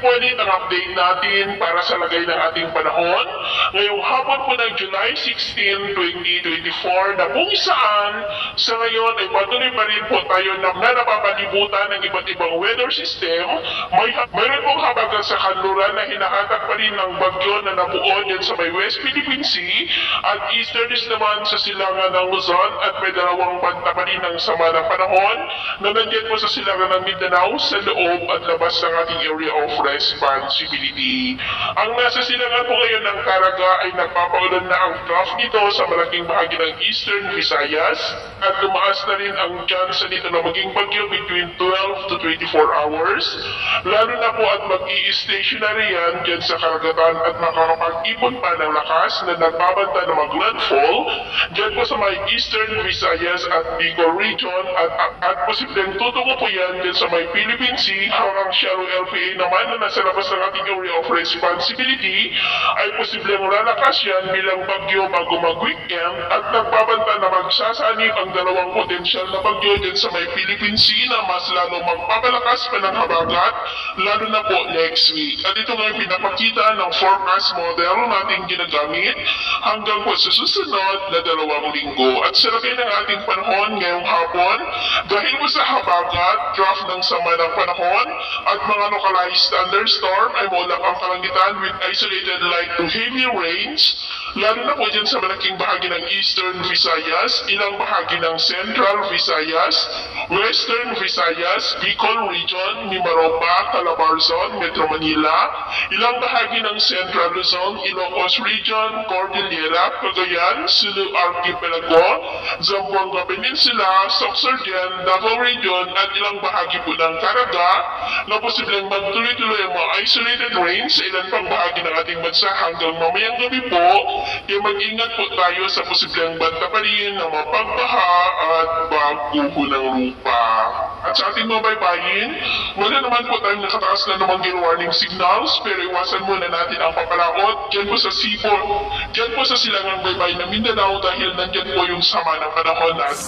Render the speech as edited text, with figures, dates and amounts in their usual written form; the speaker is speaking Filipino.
po ulit ang update natin para sa lagay ng ating panahon. Ngayong hapon po ng July 16, 2024 na kung saan sa ngayon ay patuloy pa rin po tayo na napapalibutan ng iba't ibang weather system. Mayroon pong habagat sa kanluran na hinahatak pa rin ng bagyo na nabuo dyan sa may West Philippine Sea at easterlies naman sa silangan ng Luzon at may dalawang banta pa rin ng sama ng panahon na nandiyan po sa silangan ng Mindanao sa loob at labas ng ating area of responsibility. Ang nasa silangan po ngayon ng Caraga ay nagpapaulan na ang trough nito sa malaking bahagi ng Eastern Visayas at tumaas na rin ang chance nito na maging bagyo between 12 to 24 hours. Lalo na po at mag-i-stationary yan dyan sa karagatan at makakapag-ipon pa ng lakas na nagbabanta na mag-landfall dyan po sa may Eastern Visayas at Bicol region at posibleng tutungo po yan dyan sa may Philippine Sea hanggang shallow LPA naman na nasa labas ng ating area of responsibility ay posibleng lalakas yan bilang bagyo bago mag-weekend at nagbabanta na magsasanib ang dalawang potensyal na bagyo dyan sa may Philippine Sea na mas lalo magpapalakas pa ng habagat lalo na po next week. At ito nga yung pinapakita ng forecast model nating ginagamit hanggang po sa susunod na 2 linggo. At sa lagay ng ating panahon ngayong hapon, dahil po sa habagat, trough ng sama ng panahon at mga localized thunderstorm ay maulap ang kalangitan with isolated light to heavy rains, lalo na po dyan sa malaking bahagi ng Eastern Visayas, ilang bahagi ng Central Visayas, Western Visayas, Bicol Region, Mimaropa, Calabarzon, Metro Manila, ilang bahagi ng Central Luzon, Ilocos Region, Cordillera, Cagayan, Sulu Archipelago, Zamboanga Peninsula, Sorsogon, Davao Region at ilang bahagi po ng Caraga na posibleng magtuloy-tuloy ang mga isolated rains sa ilan pang bahagi ng ating bansa hanggang mamayang gabi po. Kaya mag-ingat po tayo sa posibleng banta pa rin ng mga pagbaha at pagguho ng lupa. At sa ating mga baybayin, wala naman po tayong nakataas na namang warning signals pero iwasan muna natin ang papalaot dyan po sa seaport, dyan po sa silangang baybay ng Mindanao dahil nandyan po yung sama ng panahon natin.